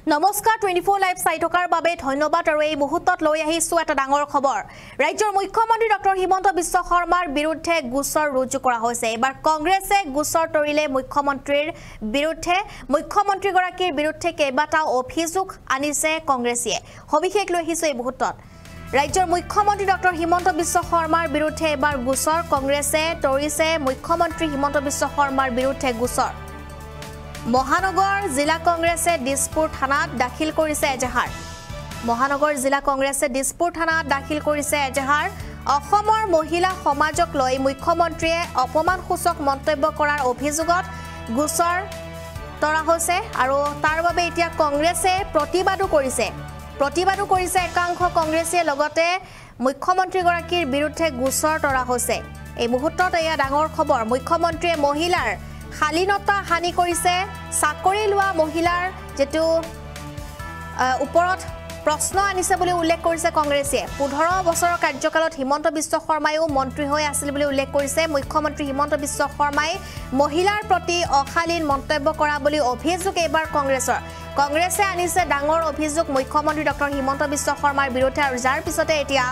নমস্কাৰ 24 লাইভ চাই থকাৰ বাবে ধন্যবাদ আৰু এই মুহূৰ্তত লৈ আহিছো এটা ডাঙৰ খবৰ ৰাজ্যৰ মুখ্যমন্ত্ৰী ডক্টৰ হিমন্ত বিশ্ব শৰ্মাৰ বিৰুদ্ধে গোচৰ ৰুজু কৰা হৈছে এবাৰ কংগ্ৰেছে গোচৰ তৰিলে মুখ্যমন্ত্ৰীৰ বিৰুদ্ধে মুখ্যমন্ত্ৰী গৰাকীৰ বিৰুদ্ধে কেইবাটাও অভিযোগ আনিছে কংগ্ৰেছীয়ে সবিশেষ লৈ আহিছো এই মুহূৰ্তত ৰাজ্যৰ মুখ্যমন্ত্ৰী ডক্টৰ হিমন্ত বিশ্ব শৰ্মাৰ বিৰুদ্ধে এবাৰ গোচৰ কংগ্ৰেছে তৰিছে মুখ্যমন্ত্ৰী হিমন্ত বিশ্ব শৰ্মাৰ বিৰুদ্ধে গোচৰ মহানগৰ জিলা কংগ্ৰেছে দিছপুৰ থানাত দাখিল কৰিছে এজাহাৰ মহানগৰ জিলা কংগ্ৰেছে দিছপুৰ থানাত দাখিল কৰিছে এজাহাৰ অসমৰ মহিলা সমাজক লৈ মুখ্যমন্ত্ৰীয়ে অপমানসূচক মন্তব্য কৰাৰ অভিযোগত গোচৰ তৰা হৈছে আৰু তাৰ বাবে এতিয়া কংগ্ৰেছে প্ৰতিবাদো কৰিছে একাংশ কংগ্ৰেছীয়ে লগতে মুখ্যমন্ত্ৰী গৰাকীৰ বিৰুদ্ধে গোচৰ তৰা হৈছে এই মুহূৰ্তত এয়া ডাঙৰ খবৰ মুখ্যমন্ত্ৰীয়ে মহিলাৰ শালীনতা হানি কৰিছে চাকৰি লোৱা মহিলাৰ যেটো ওপৰত প্ৰশ্ন আনিছে বুলি উল্লেখ কৰিছে কংগ্ৰেছে 15 বছৰৰ কাৰ্যকালত হিমন্ত বিশ্ব শৰ্মায়ও মন্ত্ৰী হৈ আছিল বুলি উল্লেখ কৰিছে মুখ্যমন্ত্ৰী হিমন্ত বিশ্ব শৰ্মাই মহিলাৰ প্ৰতি অশালীন মন্তব্য কৰা বুলি অভিযোগ এবাৰ কংগ্ৰেছে আনিছে ডাঙৰ অভিযোগ মুখ্যমন্ত্ৰী ডক্টৰ হিমন্ত বিশ্ব শৰ্মাৰ বিৰুদ্ধে আৰু যাৰ পিছতে এতিয়া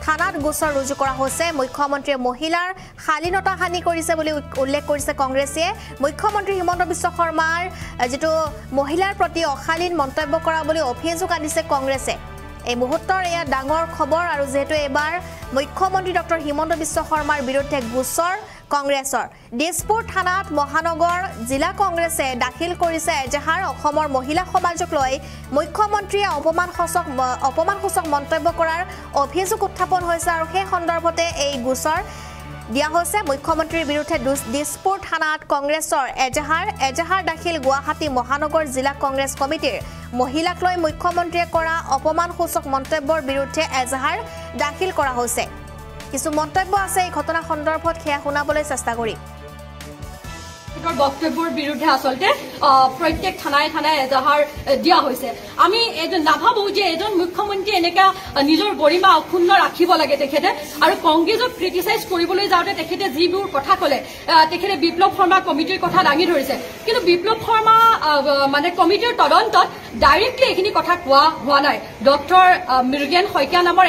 থানাত গোচৰ ৰুজু কৰা হৈছে মুখ্যমন্ত্ৰীয়ে মহিলাৰ শালীনতা হানি কৰিছে বুলি উল্লেখ কৰিছে কংগ্ৰেছে মুখ্যমন্ত্ৰী হিমন্ত বিশ্ব শৰ্মাৰ যেটো মহিলাৰ প্ৰতি অশালীন মন্তব্য কৰা বুলি অভিযোগ আনিছে কংগ্ৰেছে এই মুহূৰ্তৰ এয়া ডাঙৰ খবৰ আৰু যেটো এবাৰ মুখ্যমন্ত্ৰী ডক্টৰ হিমন্ত বিশ্ব শৰ্মাৰ বিৰুদ্ধে গোচৰ কংগ্ৰেছৰ দিছপুৰ থানাত মহানগৰ জিলা কংগ্ৰেছে দাখিল কৰিছে এজাহাৰ অসমৰ মহিলা সমাজক লৈ মুখ্যমন্ত্ৰীয়ে অপমানসূচক মন্তব্য কৰাৰ অভিযোগ উত্থাপন হৈছে আৰু সেই সন্দৰ্ভতে এই গোচৰ দিয়া হৈছে মুখ্যমন্ত্ৰীৰ বিৰুদ্ধে দিছপুৰ থানাত কংগ্ৰেছৰ এজাহাৰ দাখিল গুৱাহাটী মহানগৰ জিলা কংগ্ৰেছ কমিটিৰ মহিলাক লৈ মুখ্যমন্ত্ৰীয়ে কৰা অপমানসূচক মন্তব্যৰ বিৰুদ্ধে এজাহাৰ দাখিল কৰা হৈছে কিছু মন্তব্য আছে এই ঘটনা সন্দৰ্ভত খেয়া শুনাবলৈ চেষ্টা কৰি বক্তব্যৰ বিৰুদ্ধে আসলতে প্ৰত্যেক থানায় এজাহাৰ দিয়া হৈছে আমি নাভাবো যে এজন মুখ্যমন্ত্ৰী এনেকা নিজৰ গৰিমা অক্ষুণ্ণ ৰাখিব লাগে তেখেতে আৰু কংগ্ৰেছক ক্ৰিটিসাইজ কৰিবলৈ যাওঁতে তেখেতে যিবোৰ কথা ক'লে তেখেতে বিপ্লৱ শৰ্মা কমিটিৰ কথা দাঙি ধৰিছে কিন্তু বিপ্লৱ শৰ্মা মানে কমিটিৰ তদন্তত ডাইৰেক্টলি এখিনি কথা কোৱা হোৱা নাই ডক্টৰ মৃগেন শইকীয়া নামৰ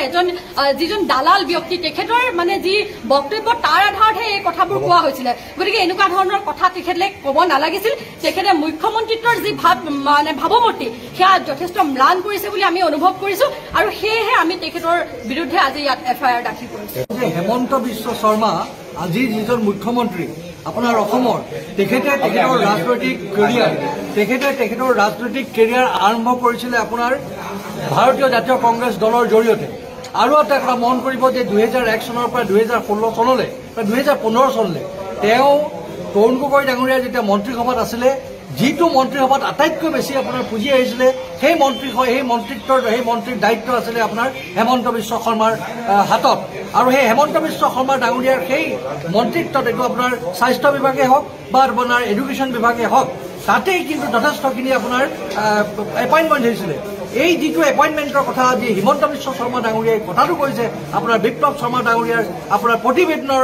যিজন দালাল ব্যক্তি তেখেতৰ মানে যি বক্তব্য তাৰ আধাৰতহে এই কথাবোৰ কোৱা হৈছিল গতিকে এনেকুৱা ধৰণৰ কথা তেখেতে ক'ব নালাগিছিল তেখেতে মুখ্যমন্ত্ৰীত্বৰ যি ভাৱমূৰ্তি সেয়া যথেষ্ট ম্লান কৰিছে বুলি আমি অনুভৱ কৰিছো আৰু সেয়েহে আমি তেখেতৰ বিৰুদ্ধে আজি ইয়াত এফআইআৰ দাখিল কৰিছো হেমন্ত বিশ্ব শৰ্মা আজি যিজন মুখ্যমন্ত্ৰী আপোনাৰ অসমৰ তেখেতৰ ৰাজনৈতিক কেৰিয়াৰ আৰম্ভ কৰিছিলে আপোনাৰ ভাৰতীয় জাতীয় কংগ্ৰেছ দলৰ জৰিয়তে আৰু এটা কথা মন কৰিব যে 2001 চনৰ পৰা 2016 চনলৈ বা 2015 চনলৈ তেওঁ তৰুণ গগৈ ডাঙৰীয়া যেতিয়া মন্ত্ৰীসভাত আছিলে যিটো মন্ত্ৰীসভাত আটাইতকৈ বেছি আপোনাৰ পুঁজি আহিছিলে সেই মন্ত্ৰীৰ দায়িত্ব আছিলে আপোনাৰ হেমন্ত বিশ্ব শৰ্মাৰ হাতত আৰু সেই হেমন্ত বিশ্ব শৰ্মা ডাঙৰীয়াৰ সেই মন্ত্ৰীত্বত এইটো আপোনাৰ স্বাস্থ্য বিভাগে হওক বা আপোনাৰ এডুকেশ্যন বিভাগে হওক তাতেই কিন্তু যথেষ্টখিনি আপোনাৰ এপইণ্টমেণ্ট হৈছিলে এই যিটো এপইণ্টমেণ্টৰ কথা আজি হিমন্ত বিশ্ব শৰ্মা ডাঙৰীয়াই কথাটো কৈছে আপোনাৰ বিপ্লৱ শৰ্মা ডাঙৰীয়াৰ আপোনাৰ প্ৰতিবেদনৰ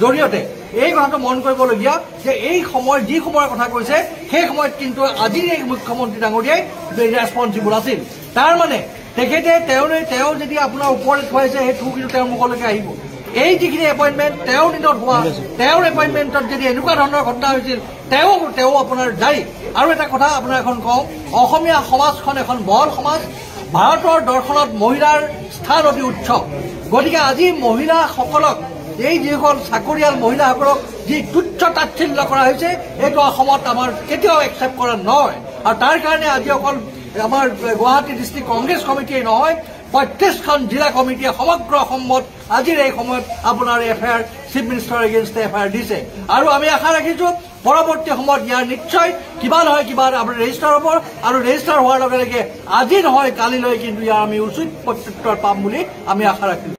জৰিয়তে এই কথাটো মন কৰিবলগীয়া যে এই সময় যি সময়ৰ কথা কৈছে সেই সময়ত কিন্তু আজিৰ এই মুখ্যমন্ত্ৰী ডাঙৰীয়াই ৰেছপন্সিবল আছিল তাৰ মানে তেখেতে তেওঁ যদি আপোনাৰ ওপৰত খুৱাইছে সেই কিন্তু তেওঁৰ মুখলৈকে আহিব এই যিখিনি এপইণ্টমেণ্ট তেওঁৰ দিনত হোৱা তেওঁৰ এপইণ্টমেণ্টত যদি এনেকুৱা ধৰণৰ ঘটনা হৈছিল তেওঁ আপোনাৰ দায়ী আৰু এটা কথা আপোনাৰ এখন কওঁ অসমীয়া সমাজখন এখন বহল সমাজ ভাৰতৰ দৰ্শনত মহিলাৰ স্থান অতি উচ্চ গতিকে আজি মহিলাসকলক এই যিসকল চাকৰিয়াল মহিলাসকলক যি তুচ্ছ তাচ্ছিল্য কৰা হৈছে এইটো অসমত আমাৰ কেতিয়াও একচেপ্ট কৰা নহয় আৰু তাৰ কাৰণে আজি অকল আমাৰ গুৱাহাটী ডিষ্ট্ৰিক্ট কংগ্ৰেছ কমিটিয়ে নহয় প্ৰত্যেকখন জিলা কমিটিয়ে সমগ্ৰ অসমত আজিৰ এই সময়ত আপোনাৰ এফআইআৰ চিফ মিনিষ্টাৰ এগেইনষ্টে এফআইআৰ দিছে আৰু আমি আশা ৰাখিছো পৰৱৰ্তী সময়ত ইয়াৰ নিশ্চয় কিবা নহয় কিবা আপোনাৰ ৰেজিষ্টাৰ হ'ব আৰু ৰেজিষ্টাৰ হোৱাৰ লগে লগে আজি নহয় কালিলৈ কিন্তু ইয়াৰ আমি উচিত প্ৰত্যুত্তৰ পাম বুলি আমি আশা ৰাখিছো